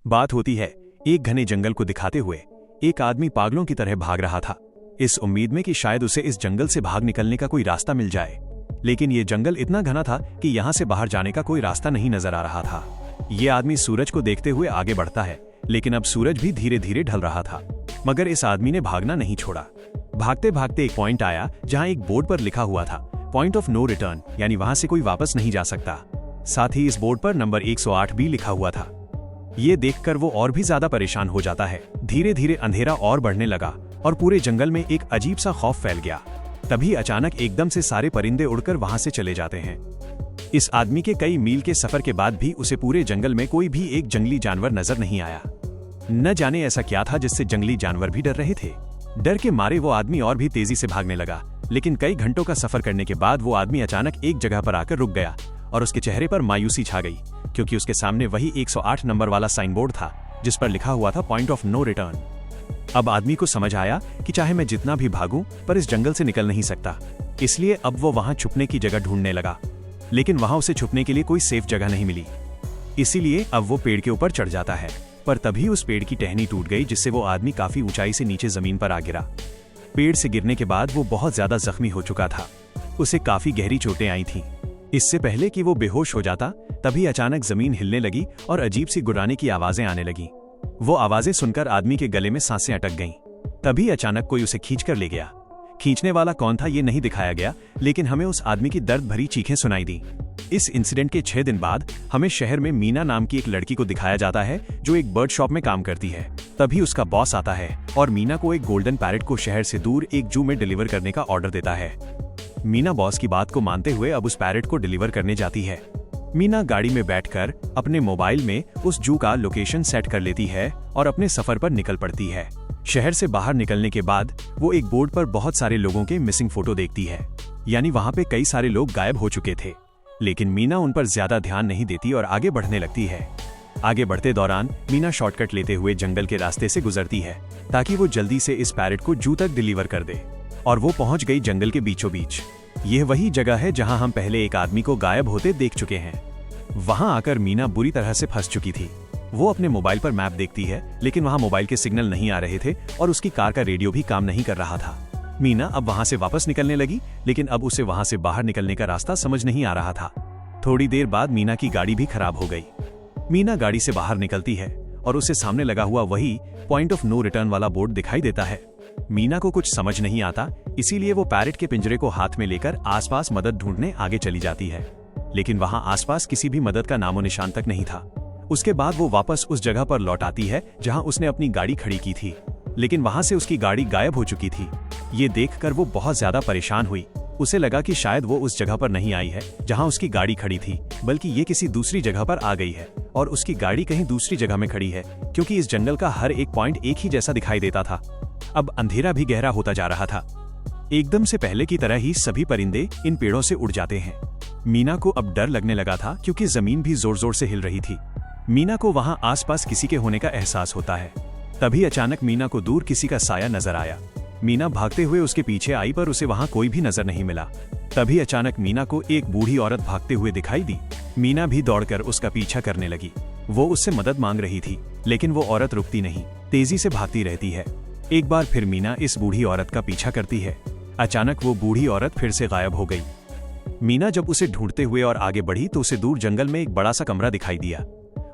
बात होती है एक घने जंगल को दिखाते हुए एक आदमी पागलों की तरह भाग रहा था, इस उम्मीद में कि शायद उसे इस जंगल से भाग निकलने का कोई रास्ता मिल जाए। लेकिन ये जंगल इतना घना था कि यहाँ से बाहर जाने का कोई रास्ता नहीं नजर आ रहा था। ये आदमी सूरज को देखते हुए आगे बढ़ता है, लेकिन अब सूरज भी धीरे धीरे ढल रहा था। मगर इस आदमी ने भागना नहीं छोड़ा। भागते भागते एक पॉइंट आया जहाँ एक बोर्ड पर लिखा हुआ था पॉइंट ऑफ नो रिटर्न, यानी वहां से कोई वापस नहीं जा सकता। साथ ही इस बोर्ड पर नंबर 108 भी लिखा हुआ था। ये देखकर वो और भी ज्यादा परेशान हो जाता है। धीरे धीरे अंधेरा और बढ़ने लगा और पूरे जंगल में एक अजीब सा खौफ फैल गया। तभी अचानक एकदम से सारे परिंदे उड़कर वहां से चले जाते हैं। इस आदमी के कई मील के सफर के बाद भी उसे पूरे जंगल में कोई भी एक जंगली जानवर नजर नहीं आया। न जाने ऐसा क्या था जिससे जंगली जानवर भी डर रहे थे। डर के मारे वो आदमी और भी तेजी से भागने लगा, लेकिन कई घंटों का सफर करने के बाद वो आदमी अचानक एक जगह पर आकर रुक गया और उसके चेहरे पर मायूसी छा गई, क्योंकि उसके सामने वही 108 नंबर वाला साइन बोर्ड था जिस पर लिखा हुआ था पॉइंट ऑफ नो रिटर्न। अब आदमी को समझ आया कि चाहे मैं जितना भी भागूं पर इस जंगल से निकल नहीं सकता। इसलिए अब वो वहां छुपने की जगह ढूंढने लगा, लेकिन वहां उसे छुपने के लिए कोई सेफ जगह नहीं मिली। इसीलिए अब वो पेड़ के ऊपर चढ़ जाता है, पर तभी उस पेड़ की टहनी टूट गई, जिससे वो आदमी काफी ऊंचाई से नीचे जमीन पर आ गिरा। पेड़ से गिरने के बाद वो बहुत ज्यादा जख्मी हो चुका था। उसे काफी गहरी चोटें आई थीं। इससे पहले कि वो बेहोश हो जाता, तभी अचानक जमीन हिलने लगी और अजीब सी गुर्राने की आवाजें आने लगी। वो आवाजें सुनकर आदमी के गले में सांसें अटक गईं। तभी अचानक कोई उसे खींचकर ले गया। खींचने वाला कौन था ये नहीं दिखाया गया, लेकिन हमें उस आदमी की दर्द भरी चीखें सुनाई दी। इस इंसिडेंट के 6 दिन बाद हमें शहर में मीना नाम की एक लड़की को दिखाया जाता है जो एक बर्ड शॉप में काम करती है। तभी उसका बॉस आता है और मीना को एक गोल्डन पैरेट को शहर से दूर एक जू में डिलीवर करने का ऑर्डर देता है। मीना बॉस की बात को मानते हुए अब उस पैरेट को डिलीवर करने जाती है। मीना गाड़ी में बैठकर अपने मोबाइल में उस जू का लोकेशन सेट कर लेती है और अपने सफर पर निकल पड़ती है। शहर से बाहर निकलने के बाद वो एक बोर्ड पर बहुत सारे लोगों के मिसिंग फोटो देखती है, यानी वहाँ पे कई सारे लोग गायब हो चुके थे। लेकिन मीना उन पर ज्यादा ध्यान नहीं देती और आगे बढ़ने लगती है। आगे बढ़ते दौरान मीना शॉर्टकट लेते हुए जंगल के रास्ते से गुजरती है ताकि वो जल्दी से इस पैरेट को जू तक डिलीवर कर दे, और वो पहुंच गई जंगल के बीचों बीच। यह वही जगह है जहां हम पहले एक आदमी को गायब होते देख चुके हैं। वहां आकर मीना बुरी तरह से फंस चुकी थी। वो अपने मोबाइल पर मैप देखती है, लेकिन वहां मोबाइल के सिग्नल नहीं आ रहे थे और उसकी कार का रेडियो भी काम नहीं कर रहा था। मीना अब वहां से वापस निकलने लगी, लेकिन अब उसे वहां से बाहर निकलने का रास्ता समझ नहीं आ रहा था। थोड़ी देर बाद मीना की गाड़ी भी खराब हो गई। मीना गाड़ी से बाहर निकलती है और उसे सामने लगा हुआ वही पॉइंट ऑफ नो रिटर्न वाला बोर्ड दिखाई देता है। मीना को कुछ समझ नहीं आता, इसीलिए वो पैरेट के पिंजरे को हाथ में लेकर आसपास मदद ढूंढने आगे चली जाती है, लेकिन वहां आसपास किसी भी मदद का नामो निशान तक नहीं था। उसके बाद वो वापस उस जगह पर लौट आती है जहां उसने अपनी गाड़ी खड़ी की थी, लेकिन वहां से उसकी गाड़ी गायब हो चुकी थी। ये देखकर वो बहुत ज्यादा परेशान हुई। उसे लगा कि शायद वो उस जगह पर नहीं आई है जहां उसकी गाड़ी खड़ी थी, बल्कि ये किसी दूसरी जगह पर आ गई है और उसकी गाड़ी कहीं दूसरी जगह में खड़ी है, क्योंकि इस जंगल का हर एक पॉइंट एक ही जैसा दिखाई देता था। अब अंधेरा भी गहरा होता जा रहा था। एकदम से पहले की तरह ही सभी परिंदे इन पेड़ों से उड़ जाते हैं। मीना को अब डर लगने लगा था, क्योंकि जमीन भी जोर जोर से हिल रही थी। मीना को वहां आसपास किसी के होने का एहसास होता है। तभी अचानक मीना को दूर किसी का साया नजर आया। मीना भागते हुए उसके पीछे आई, पर उसे वहां कोई भी नजर नहीं मिला। तभी अचानक मीना को एक बूढ़ी औरत भागते हुए दिखाई दी। मीना भी दौड़कर उसका पीछा करने लगी। वो उससे मदद मांग रही थी, लेकिन वो औरत रुकती नहीं, तेजी से भागती रहती है। एक बार फिर मीना इस बूढ़ी औरत का पीछा करती है। अचानक वो बूढ़ी औरत फिर से गायब हो गई। मीना जब उसे ढूंढते हुए और आगे बढ़ी तो उसे दूर जंगल में एक बड़ा सा कमरा दिखाई दिया।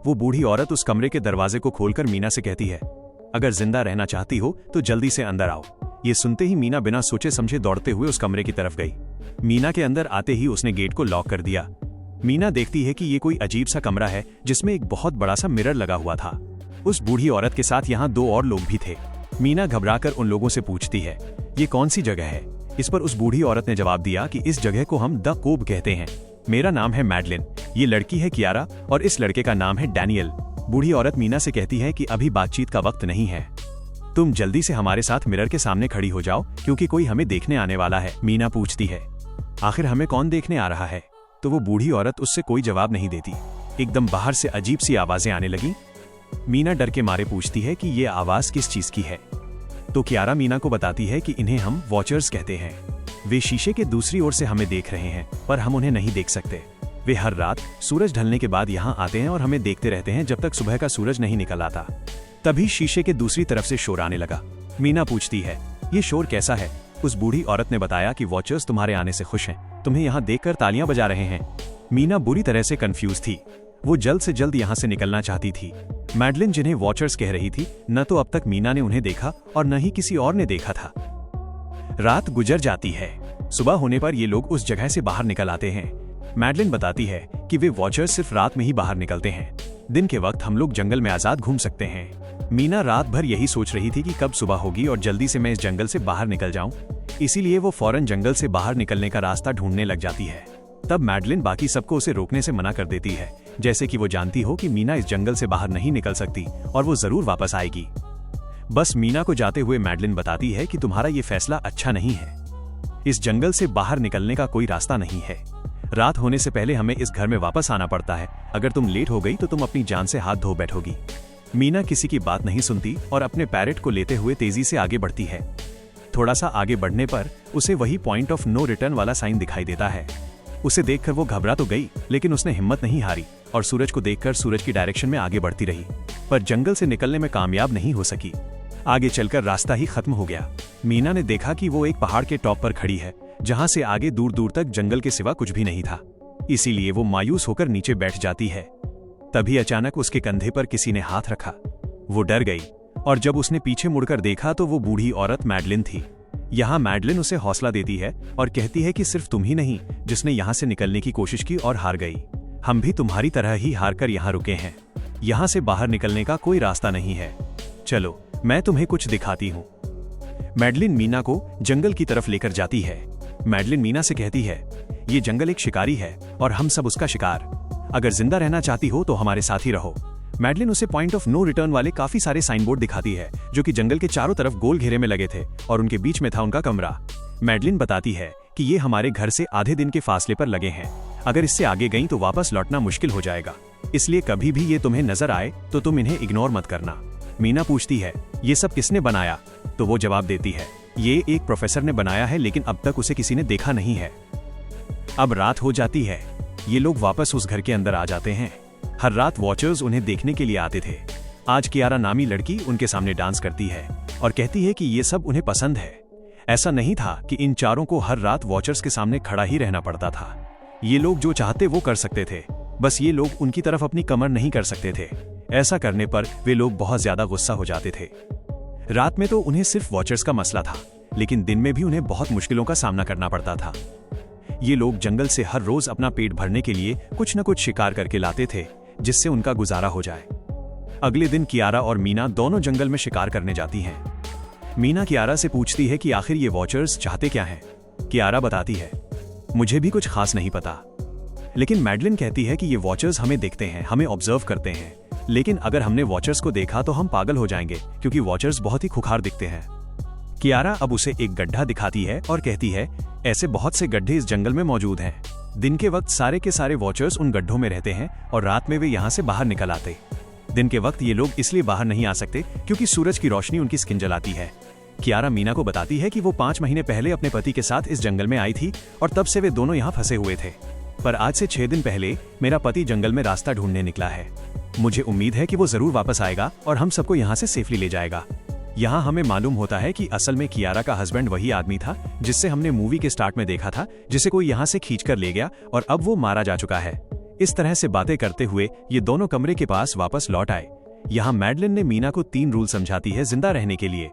वो बूढ़ी औरत उस कमरे के दरवाजे को खोलकर मीना से कहती है, अगर जिंदा रहना चाहती हो तो जल्दी से अंदर आओ। ये सुनते ही मीना बिना सोचे समझे दौड़ते हुए उस कमरे की तरफ गई। मीना के अंदर आते ही उसने गेट को लॉक कर दिया। मीना देखती है कि ये कोई अजीब सा कमरा है जिसमें एक बहुत बड़ा सा मिरर लगा हुआ था। उस बूढ़ी औरत के साथ यहाँ 2 और लोग भी थे। मीना घबराकर उन लोगों से पूछती है, ये कौन सी जगह है? इस पर उस बूढ़ी औरत ने जवाब दिया कि इस जगह को हम द कोब कहते हैं। मेरा नाम है मैडलिन, ये लड़की है कियारा और इस लड़के का नाम है डैनियल। बूढ़ी औरत मीना से कहती है कि अभी बातचीत का वक्त नहीं है, तुम जल्दी से हमारे साथ मिरर के सामने खड़ी हो जाओ, क्योंकि कोई हमें देखने आने वाला है। मीना पूछती है, आखिर हमें कौन देखने आ रहा है? तो वो बूढ़ी औरत उससे कोई जवाब नहीं देती। एकदम बाहर से अजीब सी आवाजें आने लगी। मीना डर के मारे पूछती है कि ये आवाज किस चीज की है। तो कियारा मीना को बताती है कि इन्हें हम वॉचर्स कहते हैं। वे शीशे के दूसरी ओर से हमें देख रहे हैं, पर हम उन्हें नहीं देख सकते। वे हर रात सूरज ढलने के बाद यहाँ आते हैं और हमें देखते रहते हैं जब तक सुबह का सूरज नहीं निकल आता। तभी शीशे के दूसरी तरफ से शोर आने लगा। मीना पूछती है, ये शोर कैसा है? उस बूढ़ी औरत ने बताया कि वॉचर्स तुम्हारे आने से खुश हैं, तुम्हें यहाँ देखकर तालियां बजा रहे हैं। मीना बुरी तरह से कंफ्यूज थी। वो जल्द से जल्द यहाँ से निकलना चाहती थी। मैडलिन जिन्हें वॉचर्स कह रही थी, न तो अब तक मीना ने उन्हें देखा और न ही किसी और ने देखा था। रात गुजर जाती है। सुबह होने पर ये लोग उस जगह से बाहर निकल आते हैं। मैडलिन बताती है कि वे वॉचर्स सिर्फ रात में ही बाहर निकलते हैं। दिन के वक्त हम लोग जंगल में आजाद घूम सकते हैं। मीना रात भर यही सोच रही थी कि कब सुबह होगी और जल्दी से मैं इस जंगल से बाहर निकल जाऊं। इसीलिए वो फौरन जंगल से बाहर निकलने का रास्ता ढूंढने लग जाती है। तब मैडलिन बाकी सबको उसे रोकने से मना कर देती है, जैसे कि वो जानती हो कि मीना इस जंगल से बाहर नहीं निकल सकती और वो जरूर वापस आएगी। बस मीना को जाते हुए मैडलिन बताती है कि तुम्हारा ये फैसला अच्छा नहीं है। इस जंगल से बाहर निकलने का कोई रास्ता नहीं है। रात होने से पहले हमें इस घर में वापस आना पड़ता है। अगर तुम लेट हो गई तो तुम अपनी जान से हाथ धो बैठोगी। मीना किसी की बात नहीं सुनती और अपने पैरेट को लेते हुए तेजी से आगे बढ़ती है। थोड़ा सा आगे बढ़ने पर उसे वही पॉइंट ऑफ नो रिटर्न वाला साइन दिखाई देता है। उसे देखकर वो घबरा तो गई, लेकिन उसने हिम्मत नहीं हारी और सूरज को देखकर सूरज की डायरेक्शन में आगे बढ़ती रही, पर जंगल से निकलने में कामयाब नहीं हो सकी। आगे चलकर रास्ता ही खत्म हो गया। मीना ने देखा कि वो एक पहाड़ के टॉप पर खड़ी है, जहां से आगे दूर दूर तक जंगल के सिवा कुछ भी नहीं था। इसीलिए वो मायूस होकर नीचे बैठ जाती है। तभी अचानक उसके कंधे पर किसी ने हाथ रखा। वो डर गई और जब उसने पीछे मुड़कर देखा तो वो बूढ़ी औरत मैडलिन थी। यहाँ मैडलिन उसे हौसला देती है और कहती है कि सिर्फ तुम ही नहीं जिसने यहाँ से निकलने की कोशिश की और हार गई। हम भी तुम्हारी तरह ही हार कर यहाँ रुके हैं। यहाँ से बाहर निकलने का कोई रास्ता नहीं है। चलो मैं तुम्हें कुछ दिखाती हूँ। मैडलिन मीना को जंगल की तरफ लेकर जाती है। मैडलिन मीना से कहती है, ये जंगल एक शिकारी है और हम सब उसका शिकार। अगर जिंदा रहना चाहती हो तो हमारे साथ ही रहो। मैडलिन उसे पॉइंट ऑफ नो रिटर्न वाले काफी सारे साइन बोर्ड दिखाती है, जो कि जंगल के चारों तरफ गोल घेरे में लगे थे और उनके बीच में था उनका कमरा। मैडलिन बताती है कि ये हमारे घर से आधे दिन के फासले पर लगे हैं। अगर इससे आगे गई तो वापस लौटना मुश्किल हो जाएगा, इसलिए कभी भी ये तुम्हें नजर आए तो तुम इन्हें इग्नोर मत करना। मीना पूछती है, ये सब किसने बनाया? तो वो जवाब देती है, ये एक प्रोफेसर ने बनाया है, लेकिन अब तक उसे किसी ने देखा नहीं है। अब रात हो जाती है। ये लोग वापस उस घर के अंदर आ जाते हैं। हर रात वॉचर्स उन्हें देखने के लिए आते थे। आज कियारा नामी लड़की उनके सामने डांस करती है और कहती है कि ये सब उन्हें पसंद है। ऐसा नहीं था कि इन चारों को हर रात वॉचर्स के सामने खड़ा ही रहना पड़ता था। ये लोग जो चाहते वो कर सकते थे, बस ये लोग उनकी तरफ अपनी कमर नहीं कर सकते थे। ऐसा करने पर वे लोग बहुत ज्यादा गुस्सा हो जाते थे। रात में तो उन्हें सिर्फ वॉचर्स का मसला था, लेकिन दिन में भी उन्हें बहुत मुश्किलों का सामना करना पड़ता था। ये लोग जंगल से हर रोज अपना पेट भरने के लिए कुछ न कुछ शिकार करके लाते थे, जिससे उनका गुजारा हो जाए। अगले दिन कियारा और मीना दोनों जंगल में शिकार करने जाती हैं। मीना कियारा से पूछती है कि आखिर ये वॉचर्स चाहते क्या हैं। कियारा बताती है, मुझे भी कुछ खास नहीं पता। लेकिन मैडलिन कहती है कि ये वॉचर्स हमें देखते हैं, हमें ऑब्जर्व करते हैं, लेकिन अगर हमने वॉचर्स को देखा तो हम पागल हो जाएंगे, क्योंकि वॉचर्स बहुत ही खुखार दिखते हैं। कियारा अब उसे एक गड्ढा दिखाती है और कहती है, ऐसे बहुत से गड्ढे इस जंगल में मौजूद हैं। दिन के वक्त सारे के सारे वॉचर्स उन गड्ढों में रहते हैं और रात में वे यहाँ से बाहर निकल आते। दिन के वक्त ये लोग इसलिए बाहर नहीं आ सकते क्योंकि सूरज की रोशनी उनकी स्किन जलाती है। कियारा मीना को बताती है कि वो 5 महीने पहले अपने पति के साथ इस जंगल में आई थी और तब से वे दोनों यहाँ फंसे हुए थे। पर आज से 6 दिन पहले मेरा पति जंगल में रास्ता ढूंढने निकला है। मुझे उम्मीद है कि वो जरूर वापस आएगा और हम सबको यहाँ से सेफली ले जाएगा। यहाँ हमें मालूम होता है कि असल में कियारा का हस्बैंड वही आदमी था जिससे हमने मूवी के स्टार्ट में देखा था, जिसे कोई यहाँ से खींचकर ले गया और अब वो मारा जा चुका है। इस तरह से बातें करते हुए ये दोनों कमरे के पास वापस लौट आए। यहाँ मैडलिन ने मीना को 3 रूल समझाती है जिंदा रहने के लिए।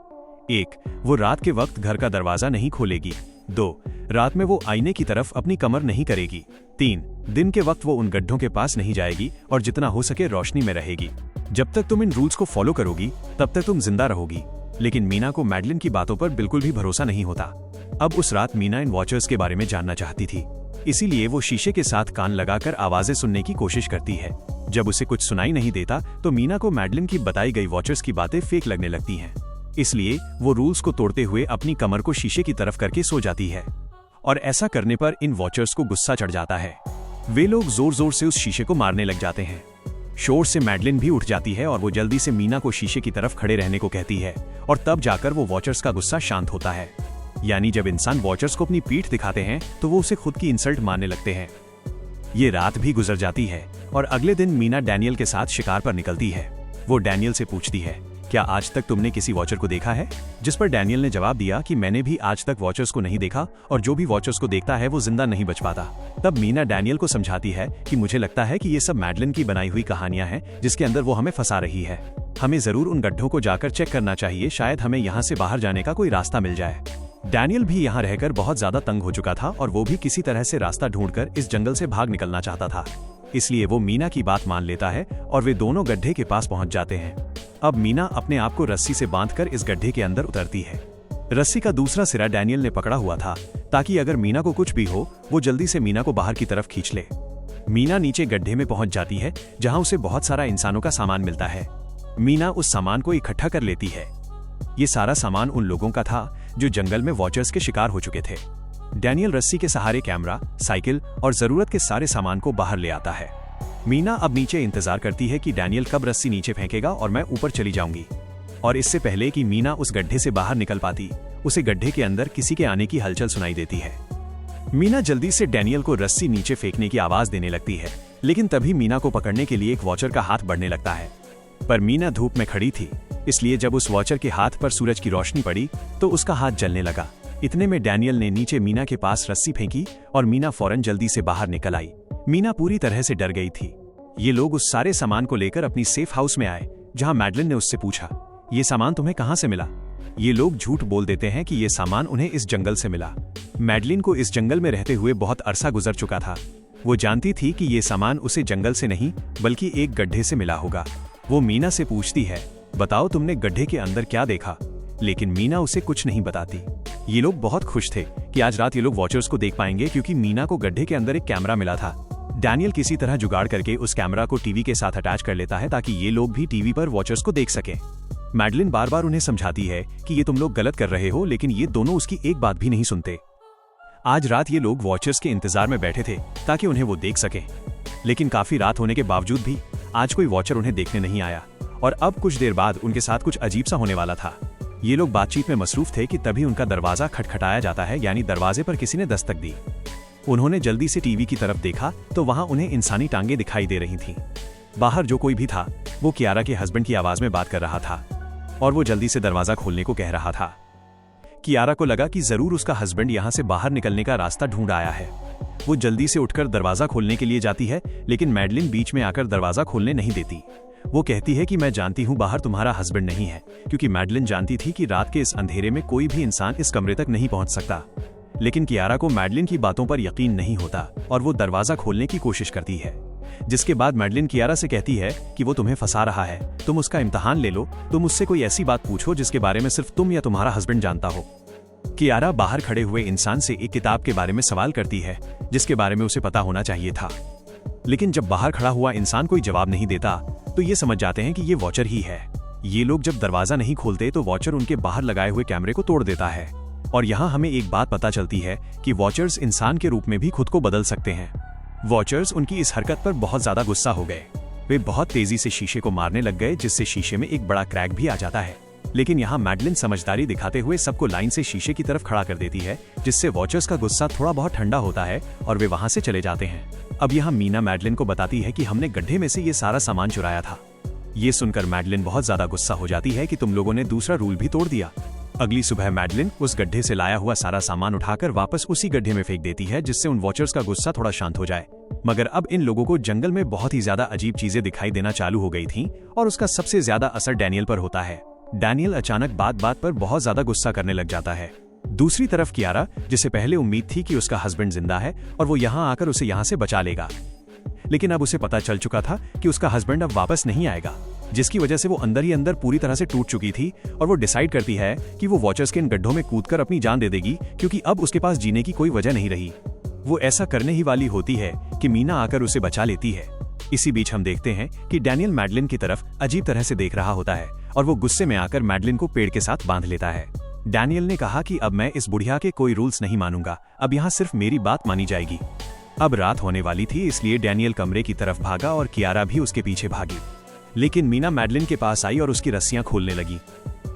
1, वो रात के वक्त घर का दरवाजा नहीं खोलेगी। 2, रात में वो आईने की तरफ अपनी कमर नहीं करेगी। 3, दिन के वक्त वो उन गड्ढों के पास नहीं जाएगी और जितना हो सके रोशनी में रहेगी। जब तक तुम इन रूल्स को फॉलो करोगी तब तक तुम जिंदा रहोगी। लेकिन मीना को मैडलिन की बातों पर बिल्कुल भी भरोसा नहीं होता। अब उस रात मीना इन वॉचर्स के बारे में जानना चाहती थी, इसीलिए वो शीशे के साथ कान लगाकर आवाजें सुनने की कोशिश करती है। जब उसे कुछ सुनाई नहीं देता तो मीना को मैडलिन की बताई गई वॉचर्स की बातें फेक लगने लगती हैं। इसलिए वो रूल्स को तोड़ते हुए अपनी कमर को शीशे की तरफ करके सो जाती है और ऐसा करने पर इन वॉचर्स को गुस्सा चढ़ जाता है। वे लोग जोर जोर से उस शीशे को मारने लग जाते हैं। शोर से मैडलिन भी उठ जाती है और वो जल्दी से मीना को शीशे की तरफ खड़े रहने को कहती है और तब जाकर वो वॉचर्स का गुस्सा शांत होता है। यानी जब इंसान वॉचर्स को अपनी पीठ दिखाते हैं तो वो उसे खुद की इंसल्ट मानने लगते हैं। ये रात भी गुजर जाती है और अगले दिन मीना डैनियल के साथ शिकार पर निकलती है। वो डैनियल से पूछती है, क्या आज तक तुमने किसी वॉचर को देखा है? जिस पर डैनियल ने जवाब दिया कि मैंने भी आज तक वॉचर्स को नहीं देखा और जो भी वॉचर्स को देखता है वो जिंदा नहीं बच पाता। तब मीना डैनियल को समझाती है कि मुझे लगता है कि ये सब मैडलिन की बनाई हुई कहानियां हैं जिसके अंदर वो हमें फंसा रही है। हमें जरूर उन गड्ढों को जाकर चेक करना चाहिए, शायद हमें यहाँ से बाहर जाने का कोई रास्ता मिल जाए। डैनियल भी यहाँ रहकर बहुत ज्यादा तंग हो चुका था और वो भी किसी तरह से रास्ता ढूंढकर इस जंगल से भाग निकलना चाहता था। इसलिए वो मीना की बात मान लेता है और वे दोनों गड्ढे के पास पहुंच जाते हैं। अब मीना अपने आप को रस्सी से बांधकर इस गड्ढे के अंदर उतरती है। रस्सी का दूसरा सिरा डैनियल ने पकड़ा हुआ था ताकि अगर मीना को कुछ भी हो वो जल्दी से मीना को बाहर की तरफ खींच ले। मीना नीचे गड्ढे में पहुंच जाती है जहां उसे बहुत सारा इंसानों का सामान मिलता है। मीना उस सामान को इकट्ठा कर लेती है। ये सारा सामान उन लोगों का था जो जंगल में वॉचर्स के शिकार हो चुके थे। डैनियल रस्सी के सहारे कैमरा, साइकिल और जरूरत के सारे सामान को बाहर ले आता है। मीना अब नीचे इंतजार करती है कि डैनियल कब रस्सी नीचे फेंकेगा और मैं ऊपर चली जाऊंगी। और इससे पहले कि मीना उस गड्ढे से बाहर निकल पाती, उसे गड्ढे के अंदर किसी के आने की हलचल सुनाई देती है। मीना जल्दी से डैनियल को रस्सी नीचे फेंकने की आवाज देने लगती है, लेकिन तभी मीना को पकड़ने के लिए एक वॉचर का हाथ बढ़ने लगता है। पर मीना धूप में खड़ी थी, इसलिए जब उस वॉचर के हाथ पर सूरज की रोशनी पड़ी तो उसका हाथ जलने लगा। इतने में डैनियल ने नीचे मीना के पास रस्सी फेंकी और मीना फौरन जल्दी से बाहर निकल आई। मीना पूरी तरह से डर गई थी। ये लोग उस सारे सामान को लेकर अपनी सेफ हाउस में आए, जहां मैडलिन ने उससे पूछा, ये सामान तुम्हें कहां से मिला? ये लोग झूठ बोल देते हैं कि ये सामान उन्हें इस जंगल से मिला। मैडलिन को इस जंगल में रहते हुए बहुत अरसा गुजर चुका था। वो जानती थी कि ये सामान उसे जंगल से नहीं बल्कि एक गड्ढे से मिला होगा। वो मीना से पूछती है, बताओ तुमने गड्ढे के अंदर क्या देखा? लेकिन मीना उसे कुछ नहीं बताती। ये लोग बहुत खुश थे कि आज रात ये लोग वॉचर्स को देख पाएंगे, क्योंकि मीना को गड्ढे के अंदर एक कैमरा मिला था। डैनियल किसी तरह जुगाड़ करके उस कैमरा को टीवी के साथ अटैच कर लेता है ताकि ये लोग भी टीवी पर वॉचर्स को देख सकें। मैडलिन बार बार उन्हें समझाती है कि ये तुम लोग गलत कर रहे हो, लेकिन ये दोनों उसकी एक बात भी नहीं सुनते। आज रात ये लोग वॉचर्स के इंतजार में बैठे थे ताकि उन्हें वो देख सकें, लेकिन काफी रात होने के बावजूद भी आज कोई वॉचर उन्हें देखने नहीं आया और अब कुछ देर बाद उनके साथ कुछ अजीब सा होने वाला था। ये लोग बातचीत में मसरूफ थे कि तभी उनका दरवाजा खटखटाया जाता है, यानी दरवाजे पर किसी ने दस्तक दी। उन्होंने जल्दी से टीवी की तरफ देखा तो वहां उन्हें इंसानी टांगे दिखाई दे रही थीं। बाहर जो कोई भी था वो कियारा के हस्बैंड की आवाज में बात कर रहा था और वो जल्दी से दरवाजा खोलने को कह रहा था। कियारा को लगा कि जरूर उसका हस्बैंड यहाँ से बाहर निकलने का रास्ता ढूंढ आया है। वो जल्दी से उठकर दरवाजा खोलने के लिए जाती है, लेकिन मैडलिन बीच में आकर दरवाजा खोलने नहीं देती। वो कहती है कि मैं जानती हूँ बाहर तुम्हारा हस्बैंड नहीं है, क्योंकि मैडलिन जानती थी कि रात के इस अंधेरे में कोई भी इंसान इस कमरे तक नहीं पहुंच सकता। लेकिन कियारा को मैडलिन की बातों पर यकीन नहीं होता और वो दरवाजा खोलने की कोशिश करती है। जिसके बाद मैडलिन कियारा से कहती है कि वो तुम्हें फंसा रहा है, तुम उसका इम्तिहान ले लो, तुम उससे कोई ऐसी बात पूछो जिसके बारे में सिर्फ तुम या तुम्हारा हस्बैंड जानता हो। कियारा बाहर खड़े हुए इंसान से एक किताब के बारे में सवाल करती है जिसके बारे में उसे पता होना चाहिए था, लेकिन जब बाहर खड़ा हुआ इंसान कोई जवाब नहीं देता तो ये समझ जाते हैं कि ये वॉचर ही है। ये लोग जब दरवाजा नहीं खोलते तो वॉचर उनके बाहर लगाए हुए कैमरे को तोड़ देता है और यहाँ हमें एक बात पता चलती है कि वॉचर्स इंसान के रूप में भी खुद को बदल सकते हैं। वॉचर्स उनकी इस हरकत पर बहुत ज्यादा गुस्सा हो गए। वे बहुत तेजी से शीशे को मारने लग गए, जिससे शीशे में एक बड़ा क्रैक भी आ जाता है। लेकिन यहाँ मैडलिन समझदारी दिखाते हुए सबको लाइन से शीशे की तरफ खड़ा कर देती है, जिससे वॉचर्स का गुस्सा थोड़ा बहुत ठंडा होता है और वे वहां से चले जाते हैं। अब यहाँ मीना मैडलिन को बताती है कि हमने गड्ढे में से ये सारा सामान चुराया था। ये सुनकर मैडलिन बहुत ज्यादा गुस्सा हो जाती है कि तुम लोगों ने दूसरा रूल भी तोड़ दिया। अगली सुबह मैडलिन उस गड्ढे से लाया हुआ सारा सामान उठाकर वापस उसी गड्ढे में फेंक देती है, जिससे उन वॉचर्स का गुस्सा थोड़ा शांत हो जाए। मगर अब इन लोगों को जंगल में बहुत ही ज्यादा अजीब चीजें दिखाई देना चालू हो गई थीं और उसका सबसे ज्यादा असर डैनियल पर होता है। डैनियल अचानक बात बात पर बहुत ज्यादा गुस्सा करने लग जाता है। दूसरी तरफ कियारा, जिसे पहले उम्मीद थी कि उसका हस्बैंड जिंदा है और वो यहाँ आकर उसे यहाँ से बचा लेगा, लेकिन अब उसे पता चल चुका था कि उसका हस्बैंड अब वापस नहीं आएगा, जिसकी वजह से वो अंदर ही अंदर पूरी तरह से टूट चुकी थी और वो डिसाइड करती है कि वो वॉचर्स के इन गड्ढों में कूदकर अपनी जान दे देगी, क्योंकि अब उसके पास जीने की कोई वजह नहीं रही। वो ऐसा करने ही वाली होती है कि मीना आकर उसे बचा लेती है। इसी बीच हम देखते हैं कि डैनियल मैडलिन की तरफ अजीब तरह से देख रहा होता है और वो गुस्से में आकर मैडलिन को पेड़ के साथ बांध लेता है। डैनियल ने कहा कि अब मैं इस बुढ़िया के कोई रूल्स नहीं मानूंगा, अब यहाँ सिर्फ मेरी बात मानी जाएगी। अब रात होने वाली थी, इसलिए डैनियल कमरे की तरफ भागा और कियारा भी उसके पीछे भागी। लेकिन मीना मैडलिन के पास आई और उसकी रस्सियां खोलने लगी।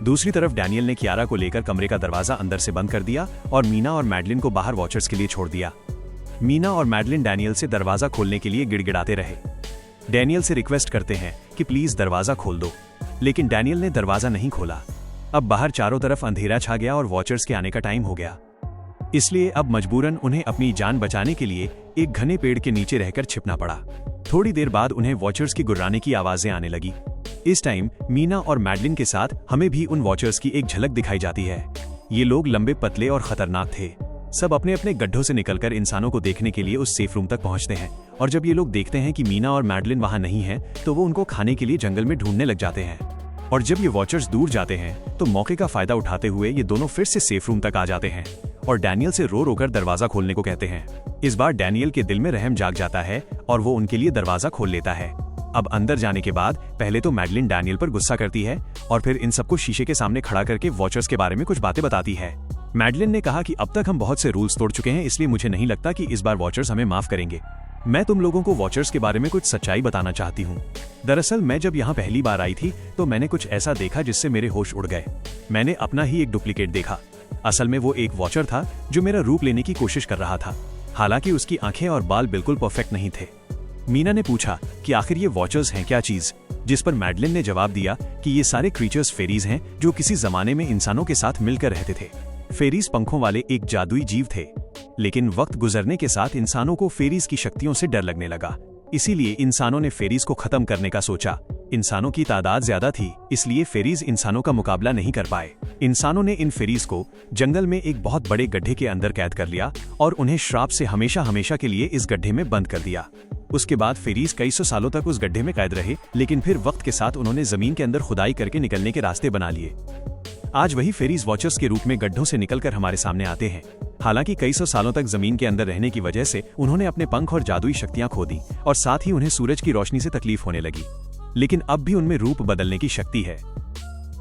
दूसरी तरफ डैनियल ने कियारा को लेकर कमरे का दरवाजा अंदर से बंद कर दिया और मीना और मैडलिन को बाहर वॉचर्स के लिए छोड़ दिया। मीना और मैडलिन डैनियल से दरवाजा खोलने के लिए गिड़गिड़ाते रहे। डैनियल से रिक्वेस्ट करते हैं कि प्लीज दरवाजा खोल दो, लेकिन डैनियल ने दरवाजा नहीं खोला। अब बाहर चारों तरफ अंधेरा छा गया और वॉचर्स के आने का टाइम हो गया। इसलिए अब मजबूरन उन्हें अपनी जान बचाने के लिए एक घने पेड़ के नीचे रहकर छिपना पड़ा। थोड़ी देर बाद उन्हें वॉचर्स की गुर्राने की आवाजें आने लगी। इस टाइम मीना और मैडलिन के साथ हमें भी उन वॉचर्स की एक झलक दिखाई जाती है। ये लोग लंबे, पतले और खतरनाक थे। सब अपने अपने गड्ढों से निकलकर इंसानों को देखने के लिए उस सेफ रूम तक पहुंचते हैं, और जब ये लोग देखते हैं कि मीना और मैडलिन वहां नहीं है तो वो उनको खाने के लिए जंगल में ढूंढने लग जाते हैं। और जब ये वॉचर्स दूर जाते हैं तो मौके का फायदा उठाते हुए ये दोनों फिर से सेफ रूम तक आ जाते हैं और डैनियल से रो रो कर दरवाजा खोलने को कहते हैं। इस बार डैनियल के दिल में रहम जाग जाता है और वो उनके लिए दरवाजा खोल लेता है। अब अंदर जाने के बाद पहले तो मैडलिन डैनियल पर गुस्सा करती है और फिर इन सबको शीशे के सामने खड़ा करके वॉचर्स के बारे में कुछ बातें बताती है। मैडलिन ने कहा कि अब तक हम बहुत से रूल्स तोड़ चुके हैं, इसलिए मुझे नहीं लगता कि इस बार वॉचर्स हमें माफ करेंगे। मैं तुम लोगों को वॉचर्स के बारे में कुछ सच्चाई बताना चाहती हूँ। दरअसल मैं जब यहाँ पहली बार आई थी तो मैंने कुछ ऐसा देखा जिससे मेरे होश उड़ गए। मैंने अपना ही एक डुप्लीकेट देखा। असल में वो एक वॉचर था जो मेरा रूप लेने की कोशिश कर रहा था। हालांकि उसकी आंखें और बाल बिल्कुल परफेक्ट नहीं थे। मीना ने पूछा कि आखिर ये वॉचर्स हैं क्या चीज, जिस पर मैडलिन ने जवाब दिया कि ये सारे क्रीचर्स फेरीज हैं जो किसी जमाने में इंसानों के साथ मिलकर रहते थे। फेरीज पंखों वाले एक जादुई जीव थे, लेकिन वक्त गुजरने के साथ इंसानों को फेरीज की शक्तियों से डर लगने लगा। इसीलिए इंसानों ने फेरीज को खत्म करने का सोचा। इंसानों की तादाद ज्यादा थी, इसलिए फेरीज इंसानों का मुकाबला नहीं कर पाए। इंसानों ने इन फेरीज को जंगल में एक बहुत बड़े गड्ढे के अंदर कैद कर लिया और उन्हें श्राप से हमेशा हमेशा के लिए इस गड्ढे में बंद कर दिया। उसके बाद फेरीज कई सौ सालों तक उस गड्ढे में कैद रहे, लेकिन फिर वक्त के साथ उन्होंने जमीन के अंदर खुदाई करके निकलने के रास्ते बना लिए। आज वही फेरीज वॉचर्स के रूप में गड्ढों से निकलकर हमारे सामने आते हैं। हालांकि कई सौ सालों तक जमीन के अंदर रहने की वजह से उन्होंने अपने पंख और जादुई शक्तियां खो दी और साथ ही उन्हें सूरज की रोशनी से तकलीफ होने लगी, लेकिन अब भी उनमें रूप बदलने की शक्ति है।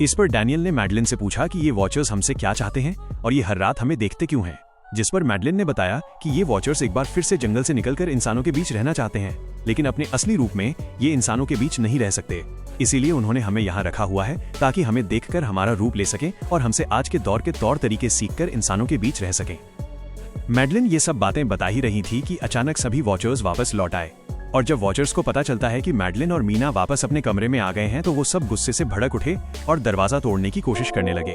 इस पर डैनियल ने मैडलिन से पूछा कि ये वॉचर्स हमसे क्या चाहते हैं और ये हर रात हमें देखते क्यों हैं, जिस पर मैडलिन ने बताया कि ये वॉचर्स एक बार फिर से जंगल से निकलकर इंसानों के बीच रहना चाहते हैं, लेकिन अपने असली रूप में ये इंसानों के बीच नहीं रह सकते। इसीलिए उन्होंने हमें यहाँ रखा हुआ है ताकि हमें देखकर हमारा रूप ले सकें और हमसे आज के दौर के तौर तरीके सीखकर इंसानों के बीच रह सकें। मैडलिन ये सब बातें बता ही रही थी कि अचानक सभी वॉचर्स वापस लौट आए, और जब वॉचर्स को पता चलता है कि मैडलिन और मीना वापस अपने कमरे में आ गए हैं तो वो सब गुस्से से भड़क उठे और दरवाजा तोड़ने की कोशिश करने लगे।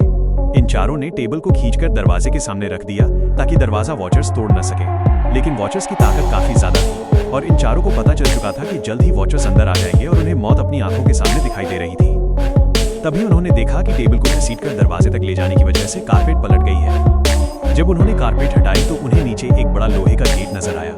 इन चारों ने टेबल को खींचकर दरवाजे के सामने रख दिया ताकि दरवाजा वॉचर्स तोड़ न सके, लेकिन वॉचर्स की ताकत काफी ज्यादा थी और इन चारों को पता चल चुका था कि जल्द ही वॉचर्स अंदर आ जाएंगे और उन्हें मौत अपनी आंखों के सामने दिखाई दे रही थी। तभी उन्होंने देखा कि टेबल को घसीटकर दरवाजे तक ले जाने की वजह से कारपेट पलट गई है। जब उन्होंने कारपेट हटाई तो उन्हें नीचे एक बड़ा लोहे का गेट नजर आया।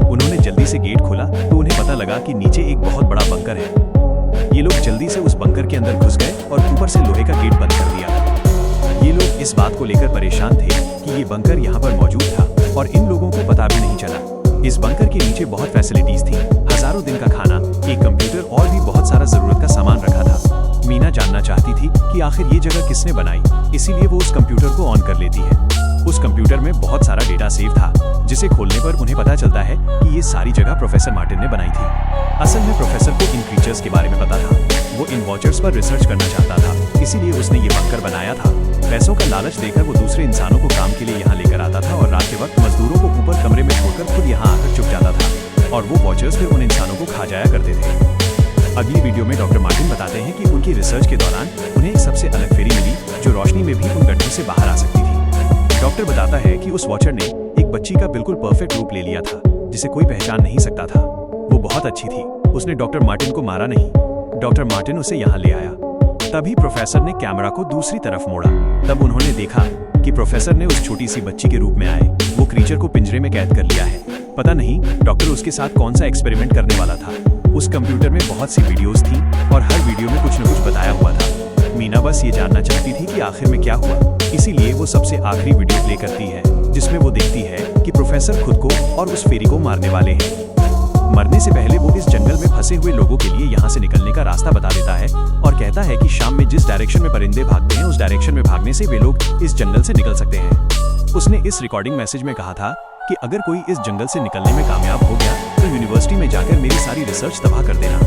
उन्होंने जल्दी से गेट खोला तो उन्हें पता लगा कि नीचे एक बहुत बड़ा बंकर है। ये लोग जल्दी से उस बंकर के अंदर घुस गए और ऊपर से लोहे का गेट बंद कर दिया। ये लोग इस बात को लेकर परेशान थे कि ये बंकर यहाँ पर मौजूद था और इन लोगों को पता भी नहीं चला। इस बंकर के नीचे बहुत फैसिलिटीज थी, हजारों दिन का खाना, एक कंप्यूटर और भी बहुत सारा जरूरत का सामान रखा था। मीना जानना चाहती थी कि आखिर ये जगह किसने बनाई, इसीलिए वो उस कंप्यूटर को ऑन कर लेती है। उस कंप्यूटर में बहुत सारा डेटा सेव था, जिसे खोलने पर उन्हें पता चलता है कि ये सारी जगह प्रोफेसर मार्टिन ने बनाई थी। असल में प्रोफेसर को इन क्रीचर्स के बारे में पता था। वो इन वॉचर्स पर रिसर्च करना चाहता था, इसीलिए उसने ये बंकर बनाया था। पैसों का लालच देकर वो दूसरे इंसानों को काम के लिए यहाँ लेकर आता था और रात के वक्त मजदूरों को ऊपर कमरे में छोड़कर खुद यहाँ आकर छुप जाता था और वो वॉचर्स फिर उन इंसानों को खा जाया करते थे। अगली वीडियो में डॉक्टर मार्टिन बताते हैं कि उनकी रिसर्च के दौरान उन्हें एक सबसे अलग फेरी मिली जो रोशनी में भी उन गड्ढों से बाहर आ सकती थी। डॉक्टर बताता है कि उस वॉचर ने एक बच्ची का बिल्कुल परफेक्ट रूप ले लिया था जिसे कोई पहचान नहीं सकता था। वो बहुत अच्छी थी, उसने डॉक्टर मार्टिन को मारा नहीं। डॉक्टर मार्टिन उसे यहाँ ले आया। तभी प्रोफेसर ने कैमरा को दूसरी तरफ मोड़ा। तब उन्होंने देखा कि प्रोफेसर ने उस छोटी सी बच्ची के रूप में आए वो क्रीचर को पिंजरे में कैद कर लिया है। पता नहीं डॉक्टर उसके साथ कौन सा एक्सपेरिमेंट करने वाला था। उस कंप्यूटर में बहुत सी वीडियोस थी और हर वीडियो में कुछ न कुछ बताया हुआ था। मीना बस ये जानना चाहती थी कि आखिर में क्या हुआ, इसीलिए वो सबसे आखिरी वीडियो प्ले करती है जिसमें वो देखती है कि प्रोफेसर खुद को और उस फेरी को मारने वाले हैं। मरने से पहले वो इस जंगल में फंसे हुए लोगों के लिए यहाँ से निकलने का रास्ता बता देता है और कहता है कि शाम में जिस डायरेक्शन में परिंदे भागते हैं उस डायरेक्शन में भागने से वे लोग इस जंगल से निकल सकते हैं। उसने इस रिकॉर्डिंग मैसेज में कहा था कि अगर कोई इस जंगल से निकलने में कामयाब हो गया तो यूनिवर्सिटी में जाकर मेरी सारी रिसर्च तबाह कर देना।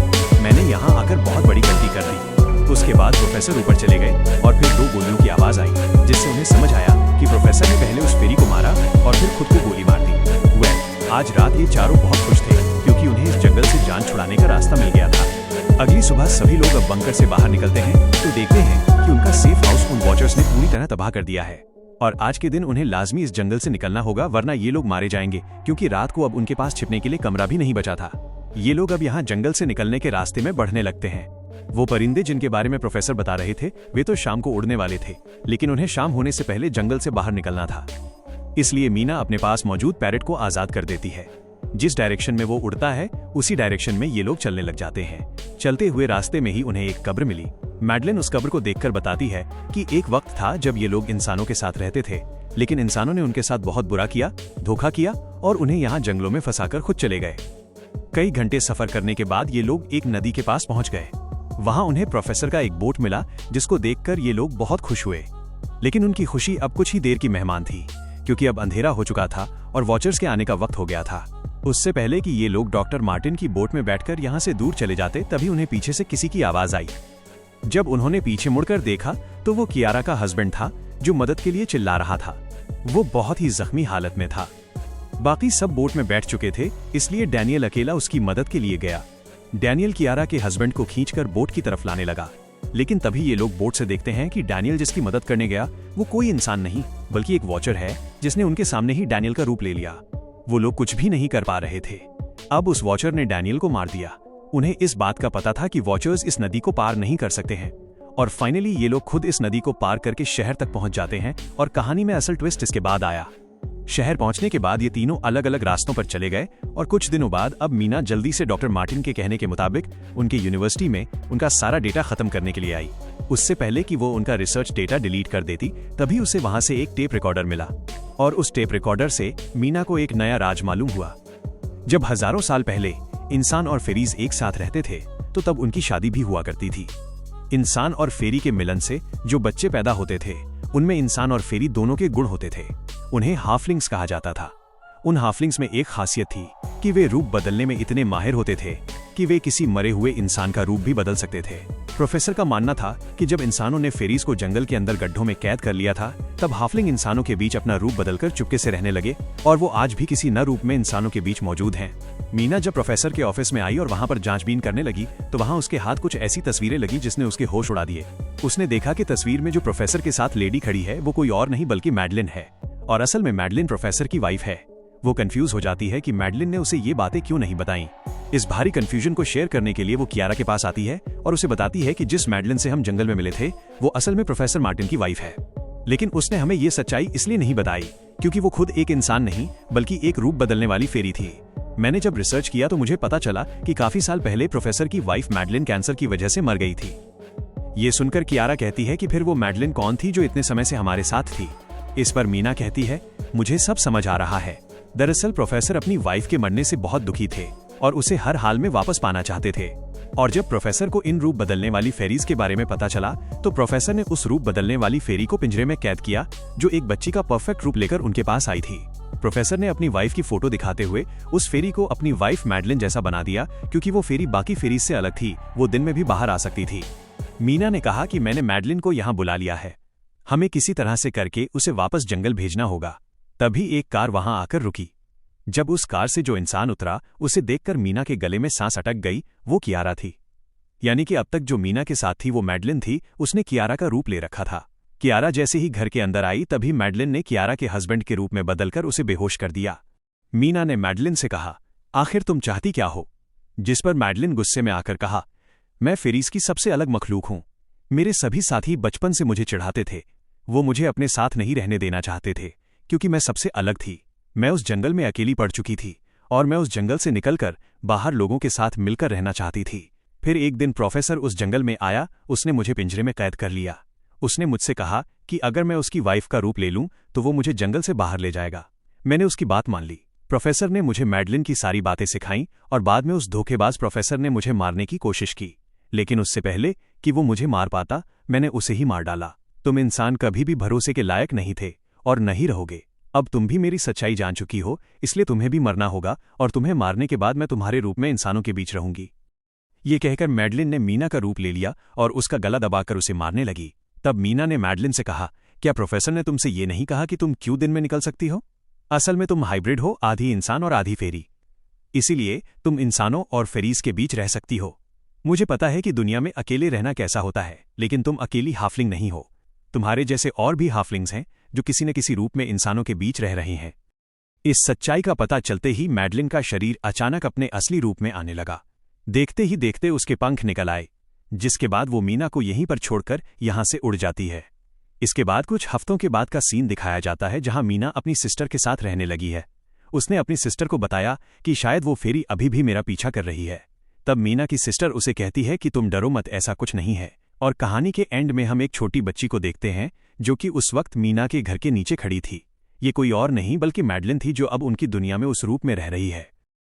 मैंने यहाँ आकर बहुत बड़ी गलती कर दी। उसके बाद प्रोफेसर ऊपर चले गए और फिर 2 गोलियों की आवाज आई जिससे उन्हें समझ आया कि प्रोफेसर ने पहले उस फेरी को मारा और फिर खुद को गोली मार दी। आज रात ये चारों बहुत खुश थे क्योंकि उन्हें इस जंगल से जान छुड़ाने का रास्ता मिल गया था। अगली सुबह सभी लोग अब बंकर से बाहर निकलते हैं तो देखते हैं कि उनका सेफ हाउस उन वॉचर्स ने पूरी तरह तबाह कर दिया है। और आज के दिन उन्हें लाजमी इस जंगल से निकलना होगा, वरना ये लोग मारे जाएंगे, क्योंकि रात को अब उनके पास छिपने के लिए कमरा भी नहीं बचा था। ये लोग अब यहाँ जंगल से निकलने के रास्ते में बढ़ने लगते हैं। वो परिंदे जिनके बारे में प्रोफेसर बता रहे थे वे तो शाम को उड़ने वाले थे, लेकिन उन्हें शाम होने से पहले जंगल से बाहर निकलना था। इसलिए मीना अपने पास मौजूद पैरट को आजाद कर देती है। जिस डायरेक्शन में वो उड़ता है उसी डायरेक्शन में ये लोग चलने लग जाते हैं। चलते हुए रास्ते में ही उन्हें एक कब्र मिली। मैडलिन उस कब्र को देखकर बताती है कि एक वक्त था जब ये लोग इंसानों के साथ रहते थे, लेकिन इंसानों ने उनके साथ बहुत बुरा किया, धोखा किया और उन्हें यहाँ जंगलों में फंसाकर खुद चले गए। कई घंटे सफर करने के बाद ये लोग एक नदी के पास पहुंच गए। वहां उन्हें प्रोफेसर का एक बोट मिला जिसको देखकर ये लोग बहुत खुश हुए। लेकिन उनकी खुशी अब कुछ ही देर की मेहमान थी, क्योंकि अब अंधेरा हो चुका था और वॉचर्स के आने का वक्त हो गया था। उससे पहले कि ये लोग डॉक्टर मार्टिन की बोट में बैठकर यहाँ से दूर चले जाते, तभी उन्हें पीछे से किसी की आवाज आई। जब उन्होंने पीछे मुड़कर देखा तो वो कियारा का हस्बैंड था जो मदद के लिए चिल्ला रहा था। वो बहुत ही जख्मी हालत में था। बाकी सब बोट में बैठ चुके थे, इसलिए डैनियल अकेला उसकी मदद के लिए गया। डैनियल कियारा के हस्बैंड को खींचकर बोट की तरफ लाने लगा, लेकिन तभी ये लोग बोट से देखते हैं कि डैनियल जिसकी मदद करने गया वो कोई इंसान नहीं बल्कि एक वॉचर है जिसने उनके सामने ही डैनियल का रूप ले लिया। वो लोग कुछ भी नहीं कर पा रहे थे। अब उस वॉचर ने डैनियल को मार दिया। उन्हें इस बात का पता था कि वॉचर्स इस नदी को पार नहीं कर सकते हैं, और फाइनली ये लोग खुद इस नदी को पार करके शहर तक पहुंच जाते हैं। और कहानी में असल ट्विस्ट इसके बाद आया। शहर पहुंचने के बाद ये तीनों अलग अलग रास्तों पर चले गए, और कुछ दिनों बाद अब मीना जल्दी से डॉक्टर मार्टिन के कहने के मुताबिक उनके यूनिवर्सिटी में उनका सारा डेटा खत्म करने के लिए आई। उससे पहले कि वो उनका रिसर्च डेटा डिलीट कर देती, तभी उसे वहां से एक टेप रिकॉर्डर मिला, और उस टेप रिकॉर्डर से मीना को एक नया राज मालूम हुआ। जब हजारों साल पहले इंसान और फेरीज एक साथ रहते थे तो तब उनकी शादी भी हुआ करती थी। इंसान और फेरी के मिलन से जो बच्चे पैदा होते थे उनमें इंसान और फेरी दोनों के गुण होते थे। उन्हें हाफलिंग्स कहा जाता था। उन हाफलिंग्स में एक खासियत थी कि वे रूप बदलने में इतने माहिर होते थे कि वे किसी मरे हुए इंसान का रूप भी बदल सकते थे। प्रोफेसर का मानना था कि जब इंसानों ने फेरीज को जंगल के अंदर गड्ढों में कैद कर लिया था, तब हाफलिंग इंसानों के बीच अपना रूप बदलकर चुपके से रहने लगे, और वो आज भी किसी न रूप में इंसानों के बीच मौजूद हैं। मीना जब प्रोफेसर के ऑफिस में आई और वहां पर जांचबीन करने लगी तो वहां उसके हाथ कुछ ऐसी तस्वीरें लगी जिसने उसके होश उड़ा दिए। उसने देखा कि तस्वीर में जो प्रोफेसर के साथ लेडी खड़ी है वो कोई और नहीं बल्कि मैडलिन है, और असल में मैडलिन प्रोफेसर की वाइफ है। वो कंफ्यूज हो जाती है कि मैडलिन ने उसे ये बातें क्यों नहीं बताई। इस भारी कंफ्यूजन को शेयर करने के लिए वो कियारा के पास आती है और उसे बताती है कि जिस मैडलिन से हम जंगल में मिले थे वो असल में प्रोफेसर मार्टिन की वाइफ है। लेकिन उसने हमें ये सच्चाई इसलिए नहीं बताई क्योंकि वो खुद एक इंसान नहीं बल्कि एक रूप बदलने वाली फेरी थी। मैंने जब रिसर्च किया तो मुझे पता चला कि काफी साल पहले प्रोफेसर की वाइफ मैडलिन कैंसर की वजह से मर गई थी। ये सुनकर कियारा कहती है कि फिर वो मैडलिन कौन थी जो इतने समय से हमारे साथ थी। इस पर मीना कहती है, मुझे सब समझ आ रहा है। दरअसल प्रोफेसर अपनी वाइफ के मरने से बहुत दुखी थे और उसे हर हाल में वापस पाना चाहते थे। और जब प्रोफेसर को इन रूप बदलने वाली फेरीज के बारे में पता चला तो प्रोफेसर ने उस रूप बदलने वाली फेरी को पिंजरे में कैद किया जो एक बच्ची का परफेक्ट रूप लेकर उनके पास आई थी। प्रोफेसर ने अपनी वाइफ की फोटो दिखाते हुए उस फेरी को अपनी वाइफ मैडलिन जैसा बना दिया, क्योंकि वो फेरी बाकी फेरीज से अलग थी, वो दिन में भी बाहर आ सकती थी। मीना ने कहा कि मैंने मैडलिन को यहाँ बुला लिया है, हमें किसी तरह से करके उसे वापस जंगल भेजना होगा। तभी एक कार वहां आकर रुकी। जब उस कार से जो इंसान उतरा उसे देखकर मीना के गले में सांस अटक गई। वो कियारा थी, यानी कि अब तक जो मीना के साथ थी वो मैडलिन थी। उसने कियारा का रूप ले रखा था। कियारा जैसे ही घर के अंदर आई तभी मैडलिन ने कियारा के हस्बैंड के रूप में बदलकर उसे बेहोश कर दिया। मीना ने मैडलिन से कहा, आखिर तुम चाहती क्या हो? जिस पर मैडलिन गुस्से में आकर कहा, मैं फेरीज की सबसे अलग मखलूक हूं। मेरे सभी साथी बचपन से मुझे चिढ़ाते थे। वो मुझे अपने साथ नहीं रहने देना चाहते थे क्योंकि मैं सबसे अलग थी। मैं उस जंगल में अकेली पड़ चुकी थी और मैं उस जंगल से निकलकर बाहर लोगों के साथ मिलकर रहना चाहती थी। फिर एक दिन प्रोफेसर उस जंगल में आया। उसने मुझे पिंजरे में कैद कर लिया। उसने मुझसे कहा कि अगर मैं उसकी वाइफ का रूप ले लूं तो वो मुझे जंगल से बाहर ले जाएगा। मैंने उसकी बात मान ली। प्रोफेसर ने मुझे मैडलिन की सारी बातें सिखाईं और बाद में उस धोखेबाज प्रोफेसर ने मुझे मारने की कोशिश की, लेकिन उससे पहले कि वो मुझे मार पाता मैंने उसे ही मार डाला। तुम इंसान कभी भी भरोसे के लायक नहीं थे और नहीं रहोगे। अब तुम भी मेरी सच्चाई जान चुकी हो, इसलिए तुम्हें भी मरना होगा और तुम्हें मारने के बाद मैं तुम्हारे रूप में इंसानों के बीच रहूंगी। ये कहकर मैडलिन ने मीना का रूप ले लिया और उसका गला दबाकर उसे मारने लगी। तब मीना ने मैडलिन से कहा, क्या प्रोफेसर ने तुमसे ये नहीं कहा कि तुम क्यों दिन में निकल सकती हो? असल में तुम हाइब्रिड हो, आधी इंसान और आधी फेरी। इसीलिए तुम इंसानों और फेरीज के बीच रह सकती हो। मुझे पता है कि दुनिया में अकेले रहना कैसा होता है, लेकिन तुम अकेली हाफलिंग नहीं हो। तुम्हारे जैसे और भी हाफलिंग्स हैं जो किसी न किसी रूप में इंसानों के बीच रह रहे हैं। इस सच्चाई का पता चलते ही मैडलिन का शरीर अचानक अपने असली रूप में आने लगा। देखते ही देखते उसके पंख निकल आए, जिसके बाद वो मीना को यहीं पर छोड़कर यहां से उड़ जाती है। इसके बाद कुछ हफ्तों के बाद का सीन दिखाया जाता है, जहां मीना अपनी सिस्टर के साथ रहने लगी है। उसने अपनी सिस्टर को बताया कि शायद वो फेरी अभी भी मेरा पीछा कर रही है। तब मीना की सिस्टर उसे कहती है कि तुम डरो मत, ऐसा कुछ नहीं है। और कहानी के एंड में हम एक छोटी बच्ची को देखते हैं जो कि उस वक्त मीना के घर के नीचे खड़ी थी। ये कोई और नहीं बल्कि मैडलिन थी, जो अब उनकी दुनिया में उस रूप में रह रही है।